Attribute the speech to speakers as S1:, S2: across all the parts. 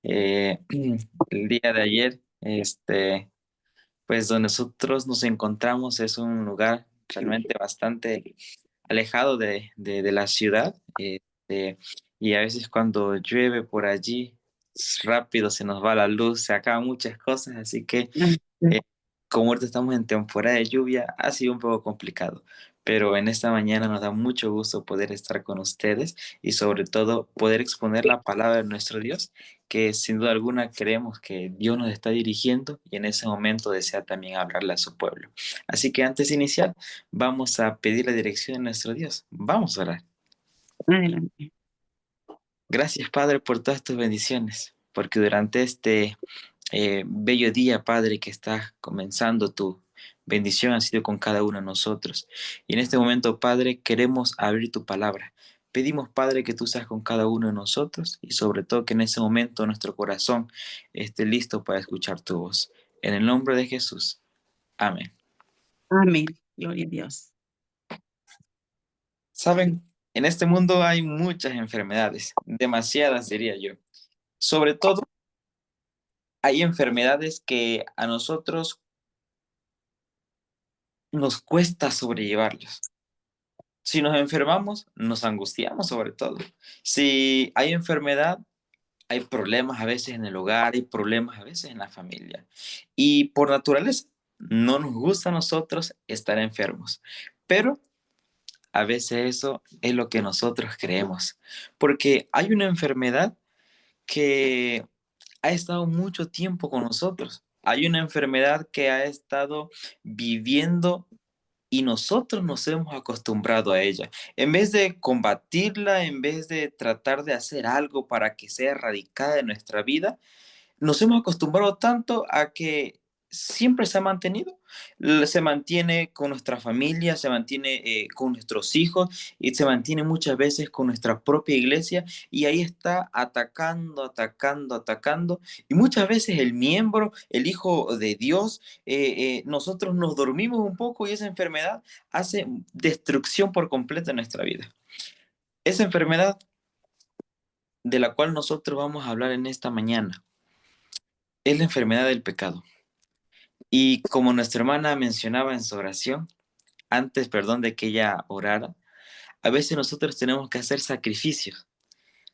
S1: El día de ayer, pues donde nosotros nos encontramos es un lugar realmente bastante alejado de la ciudad, y a veces cuando llueve por allí, rápido se nos va la luz, se acaban muchas cosas, así que
S2: Mm, mm.
S1: eh, como ahorita estamos en temporada de lluvia, ha sido un poco complicado, pero en esta mañana nos da mucho gusto poder estar con ustedes y sobre todo poder exponer la palabra de nuestro Dios, que sin duda alguna creemos que Dios nos está dirigiendo y en ese momento desea también hablarle a su pueblo. Así que antes de iniciar, vamos a pedir la dirección de nuestro Dios. Vamos a orar.
S2: Adelante.
S1: Gracias, Padre, por todas tus bendiciones, porque durante este bello día, Padre, que está comenzando, tu bendición ha sido con cada uno de nosotros. Y en este momento, Padre, queremos abrir tu palabra. Pedimos, Padre, que tú seas con cada uno de nosotros y sobre todo que en ese momento nuestro corazón esté listo para escuchar tu voz. En el nombre de Jesús. Amén.
S2: Amén. Gloria a Dios.
S1: Saben, en este mundo hay muchas enfermedades, demasiadas diría yo. Sobre todo, hay enfermedades que a nosotros nos cuesta sobrellevarlas. Si nos enfermamos, nos angustiamos sobre todo. Si hay enfermedad, hay problemas a veces en el hogar, hay problemas a veces en la familia. Y por naturaleza, no nos gusta a nosotros estar enfermos. Pero a veces eso es lo que nosotros creemos. Porque hay una enfermedad que ha estado mucho tiempo con nosotros. Hay una enfermedad que ha estado viviendo y nosotros nos hemos acostumbrado a ella. En vez de combatirla, en vez de tratar de hacer algo para que sea erradicada de nuestra vida, nos hemos acostumbrado tanto a que siempre se ha mantenido. Se mantiene con nuestra familia, se mantiene con nuestros hijos y se mantiene muchas veces con nuestra propia iglesia y ahí está atacando, atacando, atacando. Y muchas veces el miembro, el hijo de Dios, nosotros nos dormimos un poco y esa enfermedad hace destrucción por completo en nuestra vida. Esa enfermedad de la cual nosotros vamos a hablar en esta mañana es la enfermedad del pecado. Y como nuestra hermana mencionaba en su oración, antes, perdón, de que ella orara, a veces nosotros tenemos que hacer sacrificios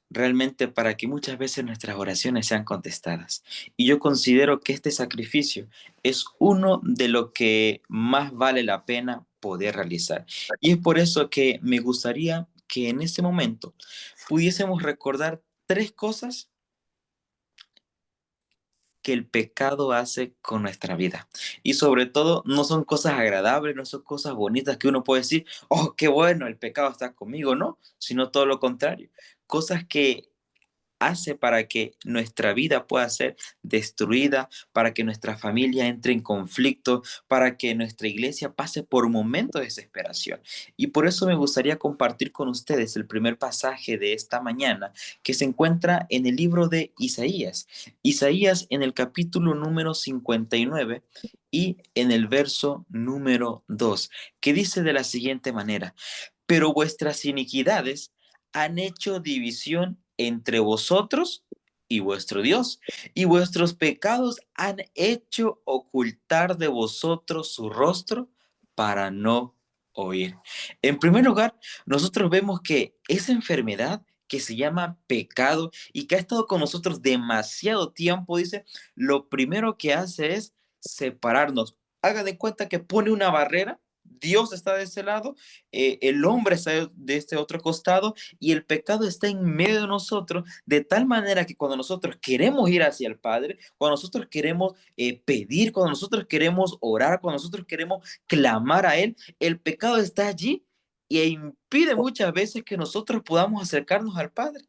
S1: realmente para que muchas veces nuestras oraciones sean contestadas. Y yo considero que este sacrificio es uno de lo que más vale la pena poder realizar. Y es por eso que me gustaría que en este momento pudiésemos recordar tres cosas que el pecado hace con nuestra vida. Y sobre todo, no son cosas agradables, no son cosas bonitas que uno puede decir, oh, qué bueno, el pecado está conmigo, no, sino todo lo contrario. Cosas que hace para que nuestra vida pueda ser destruida, para que nuestra familia entre en conflicto, para que nuestra iglesia pase por momentos de desesperación. Y por eso me gustaría compartir con ustedes el primer pasaje de esta mañana que se encuentra en el libro de Isaías. Isaías en el capítulo número 59 y en el verso número 2, que dice de la siguiente manera: pero vuestras iniquidades han hecho división entre vosotros y vuestro Dios, y vuestros pecados han hecho ocultar de vosotros su rostro para no oír. En primer lugar, nosotros vemos que esa enfermedad que se llama pecado y que ha estado con nosotros demasiado tiempo, dice, lo primero que hace es separarnos. Haga de cuenta que pone una barrera. Dios está de ese lado, el hombre está de este otro costado y el pecado está en medio de nosotros, de tal manera que cuando nosotros queremos ir hacia el Padre, cuando nosotros queremos pedir, cuando nosotros queremos orar, cuando nosotros queremos clamar a Él, el pecado está allí e impide muchas veces que nosotros podamos acercarnos al Padre.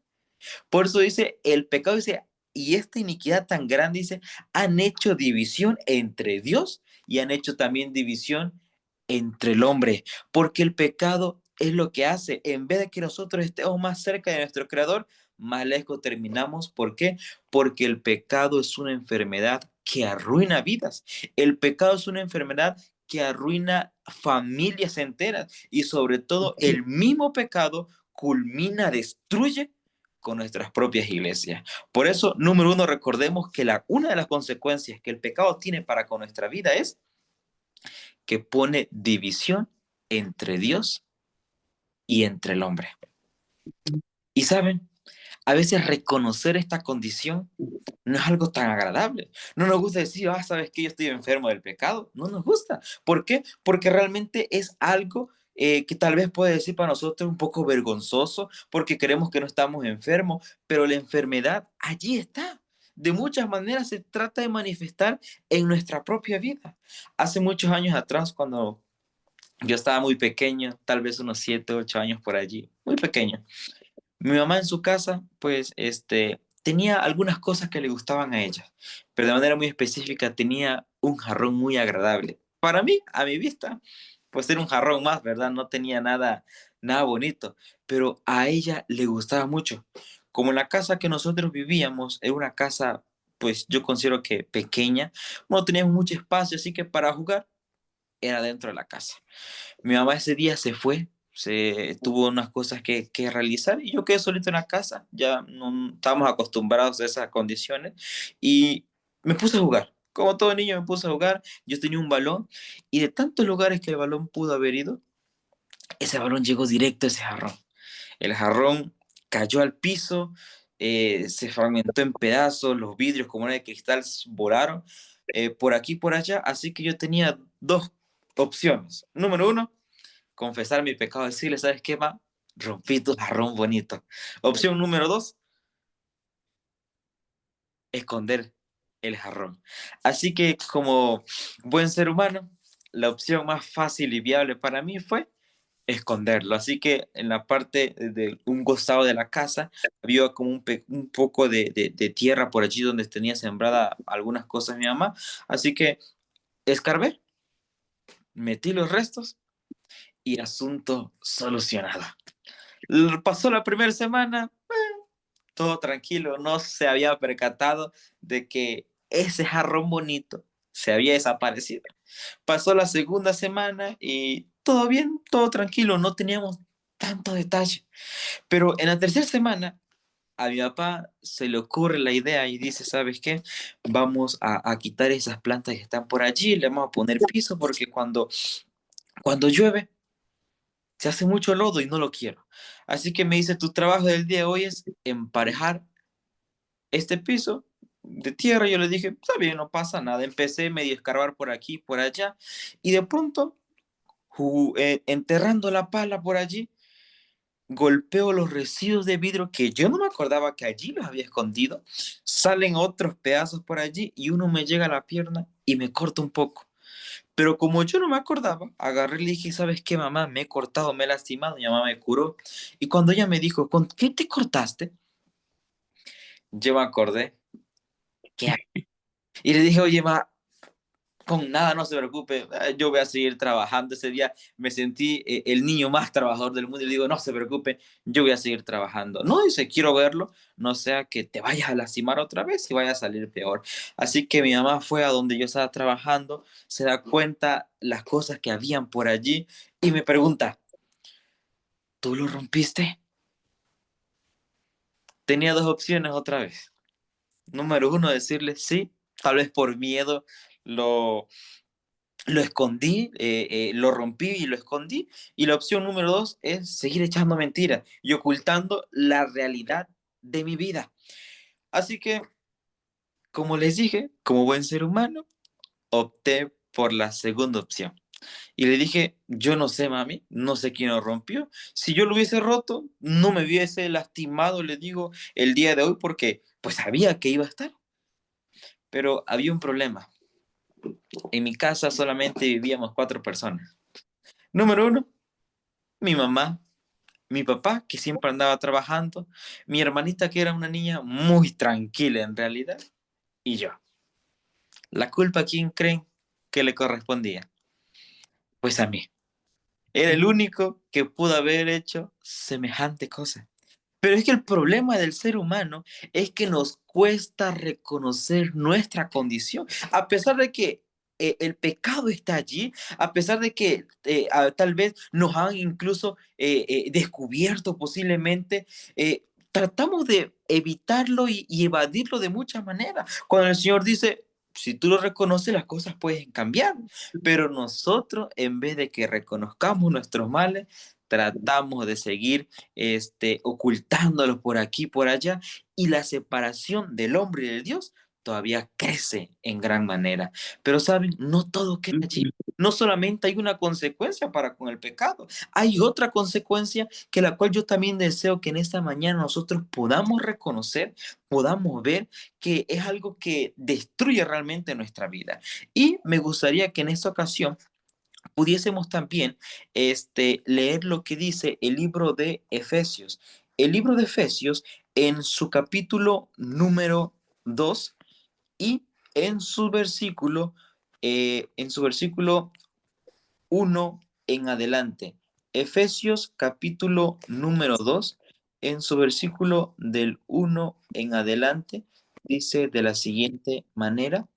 S1: Por eso dice, el pecado dice, y esta iniquidad tan grande, dice, han hecho división entre Dios y han hecho también división entre el hombre, porque el pecado es lo que hace, en vez de que nosotros estemos más cerca de nuestro Creador, más lejos terminamos. ¿Por qué? Porque el pecado es una enfermedad que arruina vidas. El pecado es una enfermedad que arruina familias enteras y sobre todo el mismo pecado culmina, destruye con nuestras propias iglesias. Por eso, número uno, recordemos que una de las consecuencias que el pecado tiene para con nuestra vida es que pone división entre Dios y entre el hombre. Y saben, a veces reconocer esta condición no es algo tan agradable. No nos gusta decir, sabes que yo estoy enfermo del pecado. No nos gusta. ¿Por qué? Porque realmente es algo que tal vez puede decir para nosotros un poco vergonzoso, porque creemos que no estamos enfermos, pero la enfermedad allí está. De muchas maneras se trata de manifestar en nuestra propia vida. Hace muchos años atrás, cuando yo estaba muy pequeño, tal vez unos 7, 8 años por allí, muy pequeño, mi mamá en su casa, pues, tenía algunas cosas que le gustaban a ella, pero de manera muy específica tenía un jarrón muy agradable. Para mí, a mi vista, pues era un jarrón más, ¿verdad? No tenía nada bonito, pero a ella le gustaba mucho. Como la casa que nosotros vivíamos era una casa, pues yo considero que pequeña, no teníamos mucho espacio, así que para jugar era dentro de la casa. Mi mamá ese día se fue, tuvo unas cosas que realizar y yo quedé solito en la casa, ya no estábamos acostumbrados a esas condiciones y me puse a jugar. Como todo niño me puse a jugar, yo tenía un balón y de tantos lugares que el balón pudo haber ido, ese balón llegó directo a ese jarrón. El jarrón cayó al piso, se fragmentó en pedazos, los vidrios como era de cristal volaron por aquí y por allá, así que yo tenía dos opciones. Número uno, confesar mi pecado, decirle, ¿sabes qué, ma? Rompí tu jarrón bonito. Opción número dos, esconder el jarrón. Así que como buen ser humano, la opción más fácil y viable para mí fue esconderlo. Así que en la parte de un costado de la casa había como un poco de tierra por allí donde tenía sembrada algunas cosas mi mamá. Así que escarbé, metí los restos y asunto solucionado. Pasó la primera semana, todo tranquilo, no se había percatado de que ese jarrón bonito se había desaparecido. Pasó la segunda semana y todo bien, todo tranquilo, no teníamos tanto detalle. Pero en la tercera semana a mi papá se le ocurre la idea y dice, ¿sabes qué? Vamos a quitar esas plantas que están por allí, le vamos a poner piso porque cuando llueve se hace mucho lodo y no lo quiero. Así que me dice, tu trabajo del día de hoy es emparejar este piso de tierra. Yo le dije, está bien, no pasa nada. Empecé medio a escarbar por aquí, por allá, y de pronto, enterrando la pala por allí, golpeo los residuos de vidrio que yo no me acordaba que allí los había escondido. Salen otros pedazos por allí y uno me llega a la pierna y me corta un poco. Pero como yo no me acordaba, agarré y le dije, ¿sabes qué, mamá? Me he cortado, me he lastimado. Mi mamá me curó. Y cuando ella me dijo, ¿con qué te cortaste? Yo me acordé. ¿Qué? Y le dije, oye, ma, con nada, no se preocupe, yo voy a seguir trabajando. Ese día me sentí el niño más trabajador del mundo y le digo, no se preocupe, yo voy a seguir trabajando. No, dice, quiero verlo, no sea que te vayas a lastimar otra vez y vaya a salir peor. Así que mi mamá fue a donde yo estaba trabajando, se da cuenta las cosas que habían por allí y me pregunta, ¿tú lo rompiste? Tenía dos opciones otra vez. Número uno, decirle sí, tal vez por miedo lo lo escondí, lo rompí y lo escondí. Y la opción número dos es seguir echando mentiras y ocultando la realidad de mi vida. Así que, como les dije, como buen ser humano, opté por la segunda opción. Y le dije, yo no sé, mami, no sé quién lo rompió. Si yo lo hubiese roto, no me hubiese lastimado, le digo, el día de hoy, porque pues sabía que iba a estar. Pero había un problema. En mi casa solamente vivíamos 4 personas. Número uno, mi mamá, mi papá, que siempre andaba trabajando, mi hermanita, que era una niña muy tranquila en realidad, y yo. ¿La culpa a quién creen que le correspondía? Pues a mí. Era el único que pudo haber hecho semejante cosa. Pero es que el problema del ser humano es que nos cuesta reconocer nuestra condición, a pesar de que el pecado está allí, a pesar de que tal vez nos han incluso descubierto posiblemente. tratamos de evitarlo y evadirlo de muchas maneras. Cuando el Señor dice, si tú lo reconoces, las cosas pueden cambiar, pero nosotros, en vez de que reconozcamos nuestros males, tratamos de seguir ocultándolos por aquí, por allá, y la separación del hombre y de Dios todavía crece en gran manera. Pero saben, no todo queda allí.
S2: Ujú.
S1: No solamente hay una consecuencia para con el pecado, hay otra consecuencia que la cual yo también deseo que en esta mañana nosotros podamos reconocer, podamos ver que es algo que destruye realmente nuestra vida. Y me gustaría que en esta ocasión pudiésemos también leer lo que dice el libro de Efesios. El libro de Efesios en su capítulo número 2 y en su versículo 1 en adelante. Efesios capítulo número 2 en su versículo del 1 en adelante, dice de la siguiente manera: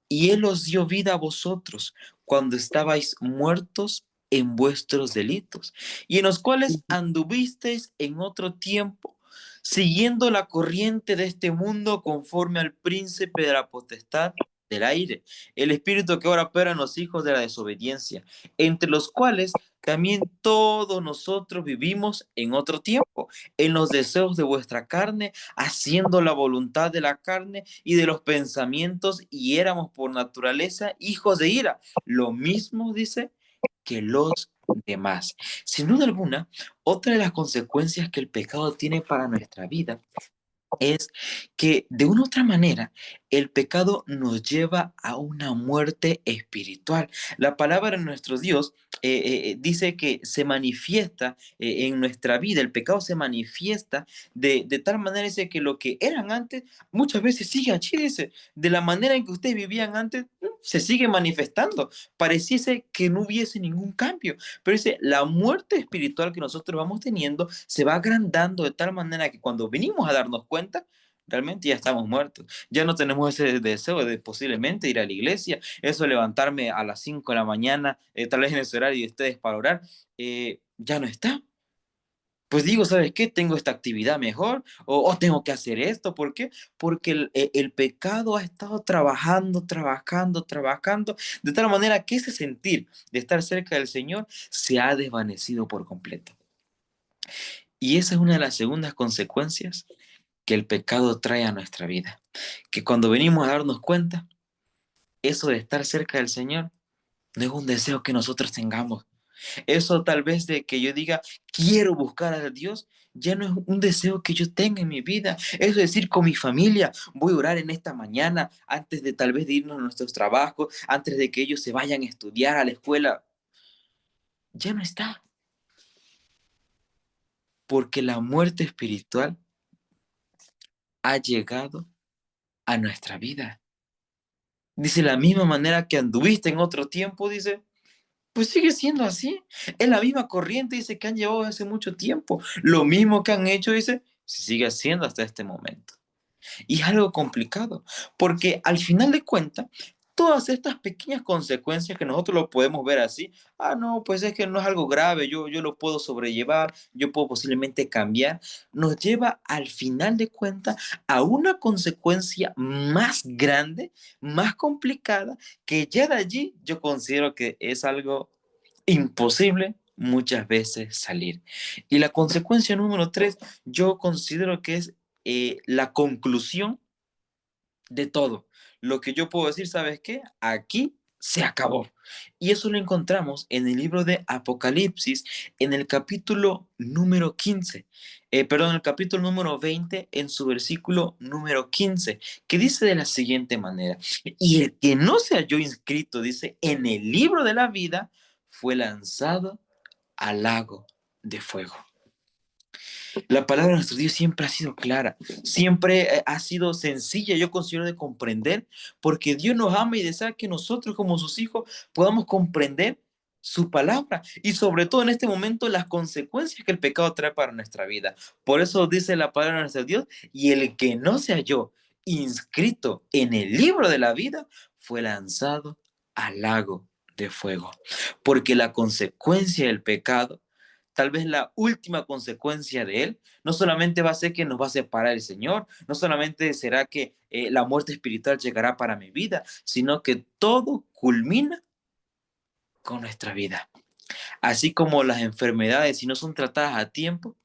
S1: y Él os dio vida a vosotros cuando estabais muertos en vuestros delitos, y en los cuales anduvisteis en otro tiempo, siguiendo la corriente de este mundo conforme al príncipe de la potestad del aire, el espíritu que ahora opera en los hijos de la desobediencia, entre los cuales también todos nosotros vivimos en otro tiempo, en los deseos de vuestra carne, haciendo la voluntad de la carne y de los pensamientos, y éramos por naturaleza hijos de ira. Lo mismo dice que los demás. Sin duda alguna, otra de las consecuencias que el pecado tiene para nuestra vida es que de una u otra manera el pecado nos lleva a una muerte espiritual. La palabra de nuestro Dios dice que se manifiesta en nuestra vida, el pecado se manifiesta de tal manera, dice que lo que eran antes muchas veces sigue allí, dice, de la manera en que ustedes vivían antes, se sigue manifestando. Pareciese que no hubiese ningún cambio, pero dice, la muerte espiritual que nosotros vamos teniendo se va agrandando de tal manera que cuando venimos a darnos cuenta, realmente ya estamos muertos. Ya no tenemos ese deseo de posiblemente ir a la iglesia, eso de levantarme a las 5 de la mañana, tal vez en ese horario de ustedes para orar, ya no está. Pues digo, ¿sabes qué? Tengo esta actividad mejor o tengo que hacer esto. ¿Por qué? Porque el pecado ha estado trabajando, trabajando, trabajando, de tal manera que ese sentir de estar cerca del Señor se ha desvanecido por completo. Y esa es una de las segundas consecuencias que el pecado trae a nuestra vida. Que cuando venimos a darnos cuenta, eso de estar cerca del Señor no es un deseo que nosotros tengamos. Eso tal vez de que yo diga, quiero buscar a Dios, ya no es un deseo que yo tenga en mi vida. Eso es decir, con mi familia, voy a orar en esta mañana, antes de tal vez de irnos a nuestros trabajos, antes de que ellos se vayan a estudiar a la escuela. Ya no está. Porque la muerte espiritual ha llegado a nuestra vida. Dice, la misma manera que anduviste en otro tiempo, dice, pues sigue siendo así. Es la misma corriente, dice, que han llevado hace mucho tiempo. Lo mismo que han hecho, dice, se sigue haciendo hasta este momento. Y es algo complicado, porque al final de cuentas, todas estas pequeñas consecuencias que nosotros lo podemos ver así, no, pues es que no es algo grave, yo lo puedo sobrellevar, yo puedo posiblemente cambiar, nos lleva al final de cuentas a una consecuencia más grande, más complicada, que ya de allí yo considero que es algo imposible muchas veces salir. Y la consecuencia número 3, yo considero que es la conclusión de todo. Lo que yo puedo decir, ¿sabes qué? Aquí se acabó. Y eso lo encontramos en el libro de Apocalipsis, en el capítulo número 15, perdón, el capítulo número 20, en su versículo número 15, que dice de la siguiente manera: y el que no se halló inscrito, dice, en el libro de la vida, fue lanzado al lago de fuego. La palabra de nuestro Dios siempre ha sido clara, siempre ha sido sencilla, yo considero de comprender, porque Dios nos ama y desea que nosotros como sus hijos podamos comprender su palabra y sobre todo en este momento las consecuencias que el pecado trae para nuestra vida. Por eso dice la palabra de nuestro Dios, y el que no se halló inscrito en el libro de la vida fue lanzado al lago de fuego, porque la consecuencia del pecado tal vez la última consecuencia de él, no solamente va a ser que nos va a separar el Señor, no solamente será que la muerte espiritual llegará para mi vida, sino que todo culmina con nuestra vida. Así como las enfermedades, si no son tratadas a tiempo,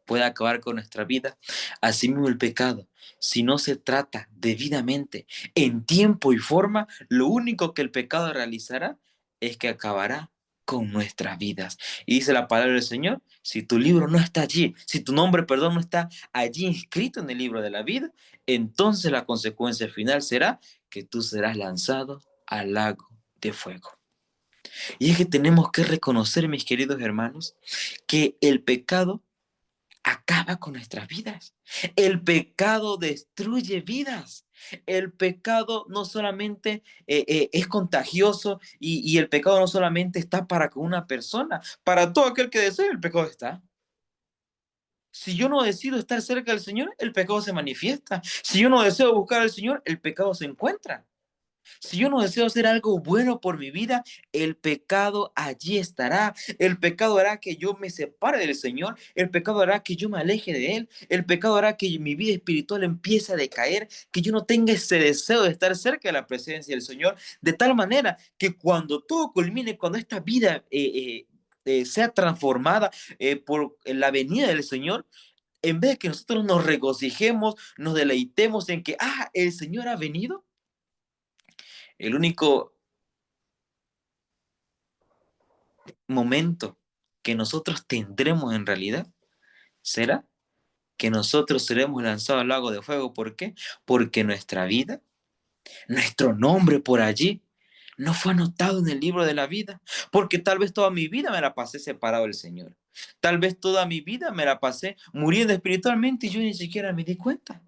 S1: puede acabar con nuestra vida. Asimismo el pecado, si no se trata debidamente, en tiempo y forma, lo único que el pecado realizará es que acabará con nuestras vidas. Y dice la palabra del Señor, si tu libro no está allí, si tu nombre, perdón, no está allí inscrito en el libro de la vida, entonces la consecuencia final será que tú serás lanzado al lago de fuego. Y es que tenemos que reconocer, mis queridos hermanos, que el pecado acaba con nuestras vidas. El pecado destruye vidas. El pecado no solamente es contagioso y el pecado no solamente está para con una persona, para todo aquel que desee, el pecado está. Si yo no decido estar cerca del Señor, el pecado se manifiesta. Si yo no deseo buscar al Señor, el pecado se encuentra. Si yo no deseo hacer algo bueno por mi vida, el pecado allí estará. El pecado hará que yo me separe del Señor. El pecado hará que yo me aleje de Él. El pecado hará que mi vida espiritual empiece a decaer, que yo no tenga ese deseo de estar cerca de la presencia del Señor, de tal manera que cuando todo culmine, cuando esta vida sea transformada por la venida del Señor, en vez de que nosotros nos regocijemos, nos deleitemos en que, el Señor ha venido, el único momento que nosotros tendremos en realidad será que nosotros seremos lanzados al lago de fuego. ¿Por qué? Porque nuestra vida, nuestro nombre por allí, no fue anotado en el libro de la vida. Porque tal vez toda mi vida me la pasé separado del Señor. Tal vez toda mi vida me la pasé muriendo espiritualmente y yo ni siquiera me di cuenta.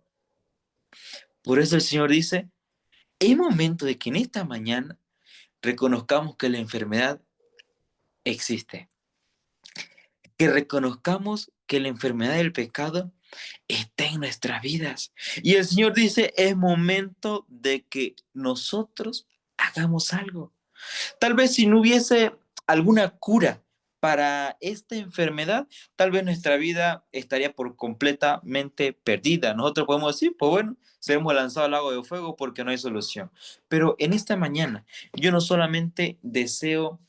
S1: Por eso el Señor dice, es momento de que en esta mañana reconozcamos que la enfermedad existe. Que reconozcamos que la enfermedad del pecado está en nuestras vidas. Y el Señor dice, es momento de que nosotros hagamos algo. Tal vez si no hubiese alguna cura para esta enfermedad, tal vez nuestra vida estaría por completamente perdida. Nosotros podemos decir, pues bueno, seremos lanzados al lago de fuego porque no hay solución. Pero en esta mañana, yo no solamente deseo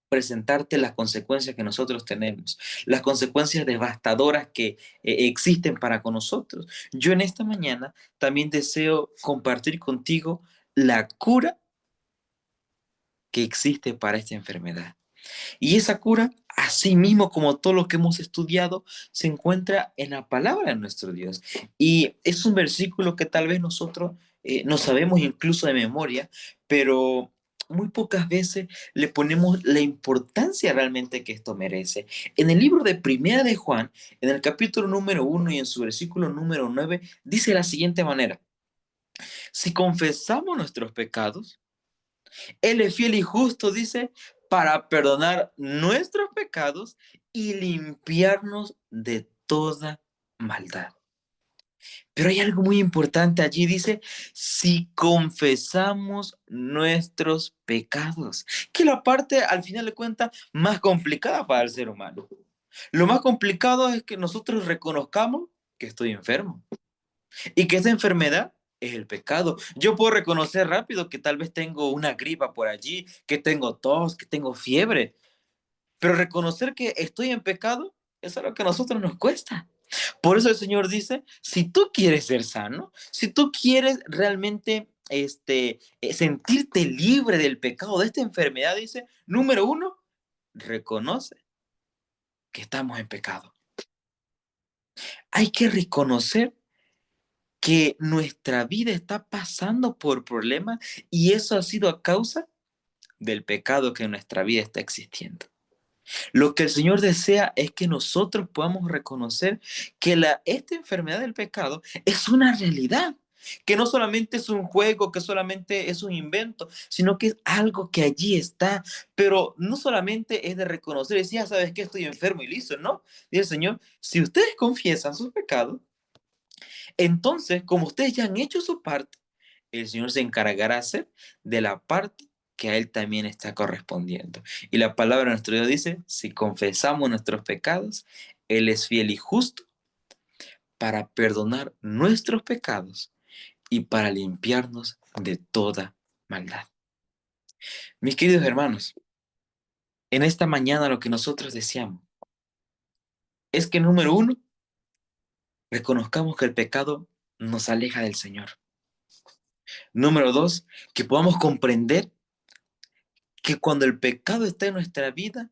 S1: presentarte las consecuencias que nosotros tenemos, las consecuencias devastadoras que existen para con nosotros. Yo en esta mañana también deseo compartir contigo la cura que existe para esta enfermedad. Y esa cura, así mismo como todo lo que hemos estudiado, se encuentra en la palabra de nuestro Dios. Y es un versículo que tal vez nosotros no sabemos incluso de memoria, pero muy pocas veces le ponemos la importancia realmente que esto merece. En el libro de Primera de Juan, en el capítulo número 1 y en su versículo número 9, dice de la siguiente manera: si confesamos nuestros pecados, él es fiel y justo, dice, para perdonar nuestros pecados y limpiarnos de toda maldad. Pero hay algo muy importante allí, dice, si confesamos nuestros pecados, que es la parte, al final de cuentas, más complicada para el ser humano. Lo más complicado es que nosotros reconozcamos que estoy enfermo y que esa enfermedad es el pecado. Yo puedo reconocer rápido que tal vez tengo una gripa por allí, que tengo tos, que tengo fiebre, pero reconocer que estoy en pecado es algo que a nosotros nos cuesta. Por eso el Señor dice, si tú quieres ser sano, si tú quieres realmente sentirte libre del pecado, de esta enfermedad, dice, número uno, reconoce que estamos en pecado. Hay que reconocer que nuestra vida está pasando por problemas y eso ha sido a causa del pecado que en nuestra vida está existiendo. Lo que el Señor desea es que nosotros podamos reconocer que esta enfermedad del pecado es una realidad, que no solamente es un juego, que solamente es un invento, sino que es algo que allí está, pero no solamente es de reconocer y decir, ya sabes que estoy enfermo y listo, ¿no? Dice el Señor, si ustedes confiesan sus pecados, entonces, como ustedes ya han hecho su parte, el Señor se encargará de hacer de la parte que a Él también está correspondiendo. Y la palabra de nuestro Dios dice, si confesamos nuestros pecados, Él es fiel y justo para perdonar nuestros pecados y para limpiarnos de toda maldad. Mis queridos hermanos, en esta mañana lo que nosotros deseamos es que, número uno, reconozcamos que el pecado nos aleja del Señor. Número dos, que podamos comprender que cuando el pecado está en nuestra vida,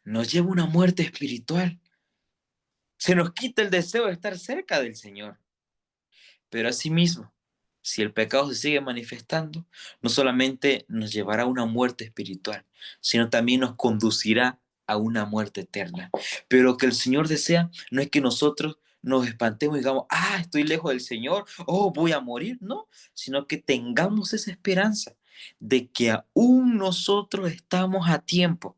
S1: nos lleva a una muerte espiritual. Se nos quita el deseo de estar cerca del Señor. Pero asimismo, si el pecado se sigue manifestando, no solamente nos llevará a una muerte espiritual, sino también nos conducirá a una muerte eterna. Pero lo que el Señor desea no es que nosotros nos espantemos y digamos, estoy lejos del Señor, voy a morir, no, sino que tengamos esa esperanza de que aún nosotros estamos a tiempo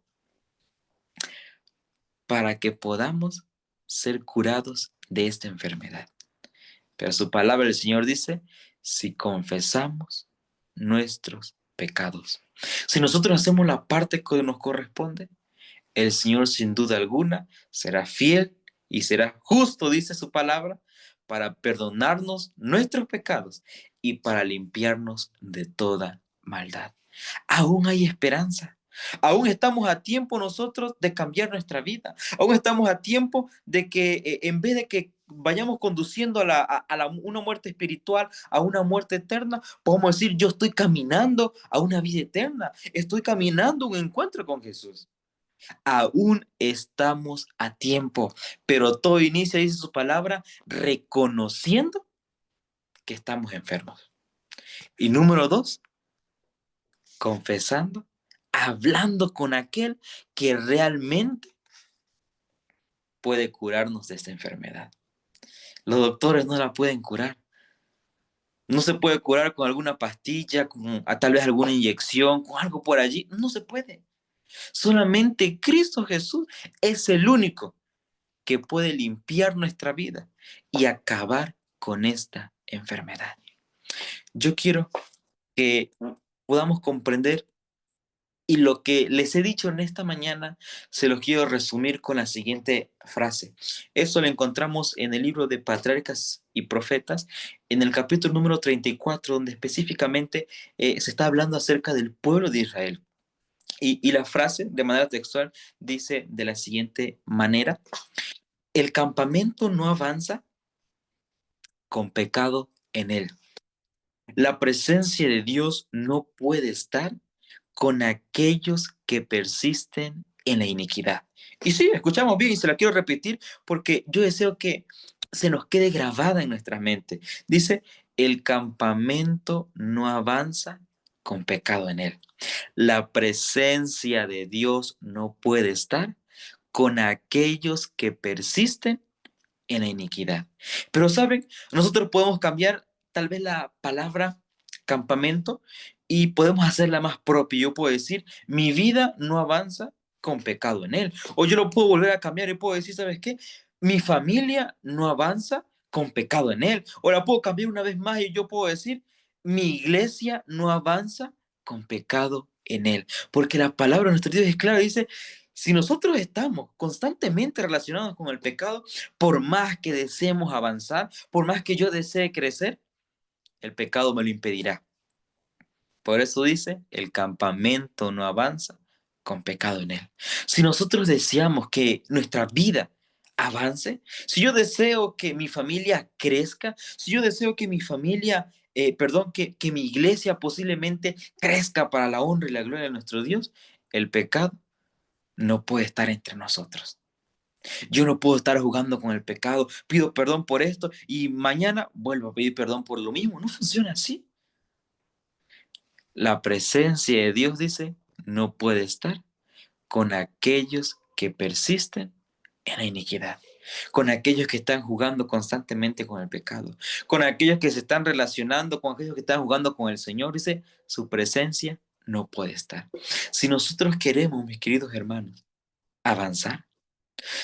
S1: para que podamos ser curados de esta enfermedad. Pero su palabra, el Señor dice, si confesamos nuestros pecados. Si nosotros hacemos la parte que nos corresponde, el Señor sin duda alguna será fiel y será justo, dice su palabra, para perdonarnos nuestros pecados y para limpiarnos de toda maldad. Aún hay esperanza. Aún estamos a tiempo nosotros de cambiar nuestra vida. Aún estamos a tiempo de que en vez de que vayamos conduciendo una muerte espiritual, a una muerte eterna, podemos decir, yo estoy caminando a una vida eterna. Estoy caminando a un encuentro con Jesús. Aún estamos a tiempo, pero todo inicia, dice su palabra, reconociendo que estamos enfermos. Y número dos, confesando, hablando con aquel que realmente puede curarnos de esta enfermedad. Los doctores no la pueden curar. No se puede curar con alguna pastilla, con tal vez alguna inyección, con algo por allí. No se puede. Solamente Cristo Jesús es el único que puede limpiar nuestra vida y acabar con esta enfermedad. Yo quiero que podamos comprender y lo que les he dicho en esta mañana se los quiero resumir con la siguiente frase. Eso lo encontramos en el libro de Patriarcas y Profetas, en el capítulo número 34, donde específicamente se está hablando acerca del pueblo de Israel. Y la frase, de manera textual, dice de la siguiente manera: el campamento no avanza con pecado en él. La presencia de Dios no puede estar con aquellos que persisten en la iniquidad. Y sí, escuchamos bien y se la quiero repetir porque yo deseo que se nos quede grabada en nuestra mente. Dice, el campamento no avanza con pecado en él. La presencia de Dios no puede estar con aquellos que persisten en la iniquidad. Pero saben, nosotros podemos cambiar tal vez la palabra campamento y podemos hacerla más propia. Yo puedo decir, mi vida no avanza con pecado en él. O yo lo puedo volver a cambiar y puedo decir, ¿sabes qué? Mi familia no avanza con pecado en él. O la puedo cambiar una vez más y yo puedo decir, mi iglesia no avanza con pecado en él. Porque la palabra de nuestro Dios es clara, dice, si nosotros estamos constantemente relacionados con el pecado, por más que deseemos avanzar, por más que yo desee crecer, el pecado me lo impedirá. Por eso dice, el campamento no avanza con pecado en él. Si nosotros deseamos que nuestra vida avance, si yo deseo que mi familia crezca, si yo deseo que mi familia, que mi iglesia posiblemente crezca para la honra y la gloria de nuestro Dios, el pecado no puede estar entre nosotros. Yo no puedo estar jugando con el pecado, pido perdón por esto y mañana vuelvo a pedir perdón por lo mismo. No funciona así. La presencia de Dios, dice, no puede estar con aquellos que persisten en la iniquidad, con aquellos que están jugando constantemente con el pecado, con aquellos que se están relacionando, con aquellos que están jugando con el Señor, dice, su presencia no puede estar. Si nosotros queremos, mis queridos hermanos, avanzar,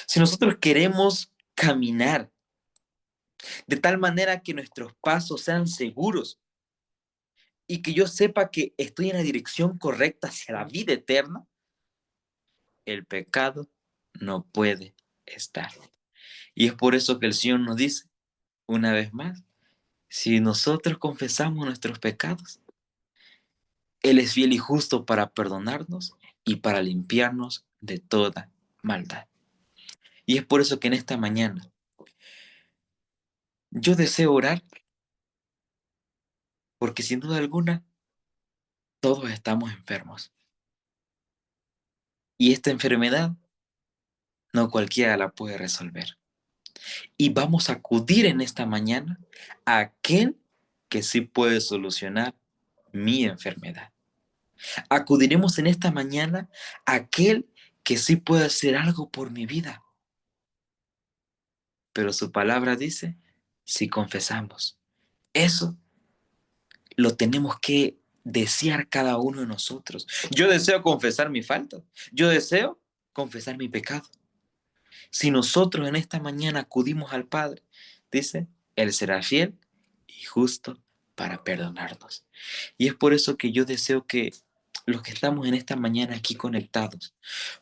S1: si nosotros queremos caminar de tal manera que nuestros pasos sean seguros, y que yo sepa que estoy en la dirección correcta hacia la vida eterna, el pecado no puede estar. Y es por eso que el Señor nos dice, una vez más, si nosotros confesamos nuestros pecados, Él es fiel y justo para perdonarnos y para limpiarnos de toda maldad. Y es por eso que en esta mañana yo deseo orar, porque sin duda alguna todos estamos enfermos. Y esta enfermedad no cualquiera la puede resolver. Y vamos a acudir en esta mañana a aquel que sí puede solucionar mi enfermedad. Acudiremos en esta mañana a aquel que sí puede hacer algo por mi vida. Pero su palabra dice, si confesamos. Eso lo tenemos que desear cada uno de nosotros. Yo deseo confesar mi falta. Yo deseo confesar mi pecado. Si nosotros en esta mañana acudimos al Padre, dice, Él será fiel y justo para perdonarnos. Y es por eso que yo deseo que los que estamos en esta mañana aquí conectados,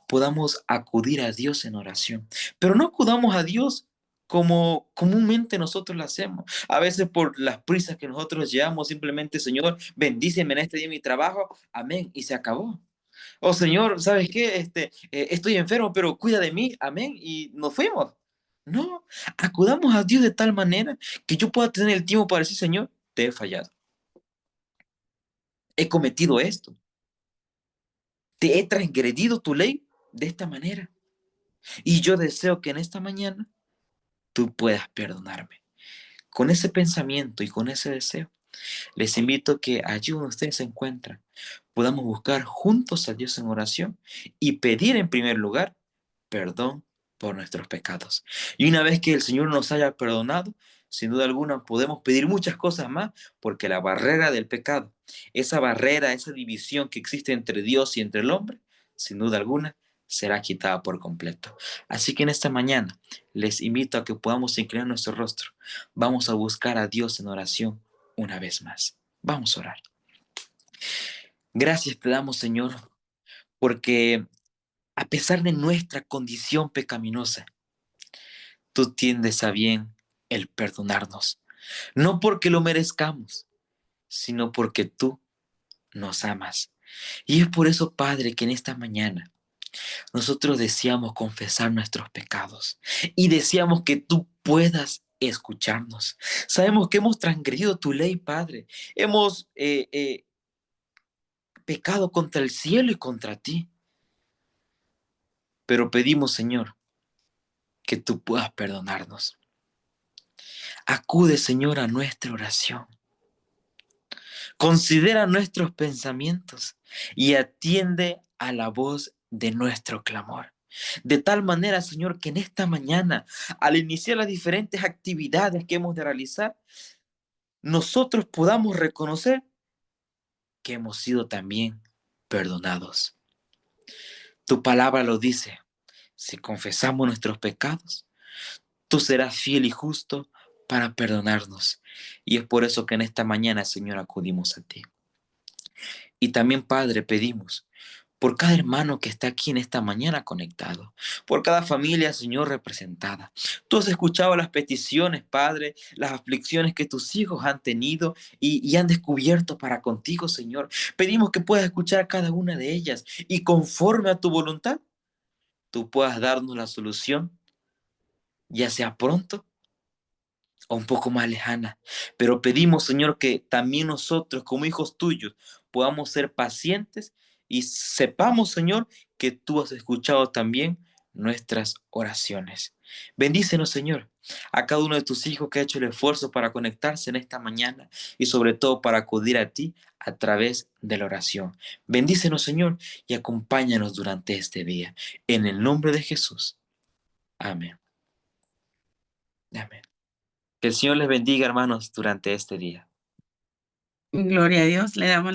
S1: podamos acudir a Dios en oración. Pero no acudamos a Dios como comúnmente nosotros lo hacemos. A veces por las prisas que nosotros llevamos, simplemente, Señor, bendíceme en este día mi trabajo, amén, y se acabó. Oh Señor, ¿sabes qué? Estoy enfermo, pero cuida de mí, amén, y nos fuimos. No, acudamos a Dios de tal manera que yo pueda tener el tiempo para decir, Señor, te he fallado, he cometido esto, te he transgredido tu ley de esta manera. Y yo deseo que en esta mañana tú puedas perdonarme. Con ese pensamiento y con ese deseo, les invito a que allí donde ustedes se encuentran, podamos buscar juntos a Dios en oración y pedir en primer lugar perdón por nuestros pecados. Y una vez que el Señor nos haya perdonado, sin duda alguna podemos pedir muchas cosas más, porque la barrera del pecado, esa barrera, esa división que existe entre Dios y entre el hombre, sin duda alguna, será quitada por completo. Así que en esta mañana les invito a que podamos inclinar nuestro rostro. Vamos a buscar a Dios en oración una vez más. Vamos a orar. Gracias te damos, Señor, porque a pesar de nuestra condición pecaminosa, tú tiendes a bien el perdonarnos. No porque lo merezcamos, sino porque tú nos amas. Y es por eso, Padre, que en esta mañana nosotros deseamos confesar nuestros pecados y deseamos que tú puedas escucharnos. Sabemos que hemos transgredido tu ley, Padre. Hemos pecado contra el cielo y contra ti. Pero pedimos, Señor, que tú puedas perdonarnos. Acude, Señor, a nuestra oración. Considera nuestros pensamientos y atiende a la voz de nuestro clamor. De tal manera, Señor, que en esta mañana, al iniciar las diferentes actividades que hemos de realizar, nosotros podamos reconocer que hemos sido también perdonados. Tu palabra lo dice. Si confesamos nuestros pecados, tú serás fiel y justo para perdonarnos. Y es por eso que en esta mañana, Señor, acudimos a ti. Y también, Padre, pedimos por cada hermano que está aquí en esta mañana conectado, por cada familia, Señor, representada. Tú has escuchado las peticiones, Padre, las aflicciones que tus hijos han tenido y han descubierto para contigo, Señor. Pedimos que puedas escuchar cada una de ellas y conforme a tu voluntad, tú puedas darnos la solución, ya sea pronto o un poco más lejana. Pero pedimos, Señor, que también nosotros, como hijos tuyos, podamos ser pacientes y sepamos, Señor, que tú has escuchado también nuestras oraciones. Bendícenos, Señor, a cada uno de tus hijos que ha hecho el esfuerzo para conectarse en esta mañana y sobre todo para acudir a ti a través de la oración. Bendícenos, Señor, y acompáñanos durante este día. En el nombre de Jesús. Amén. Amén. Que el Señor les bendiga, hermanos, durante este día.
S2: Gloria a Dios, le damos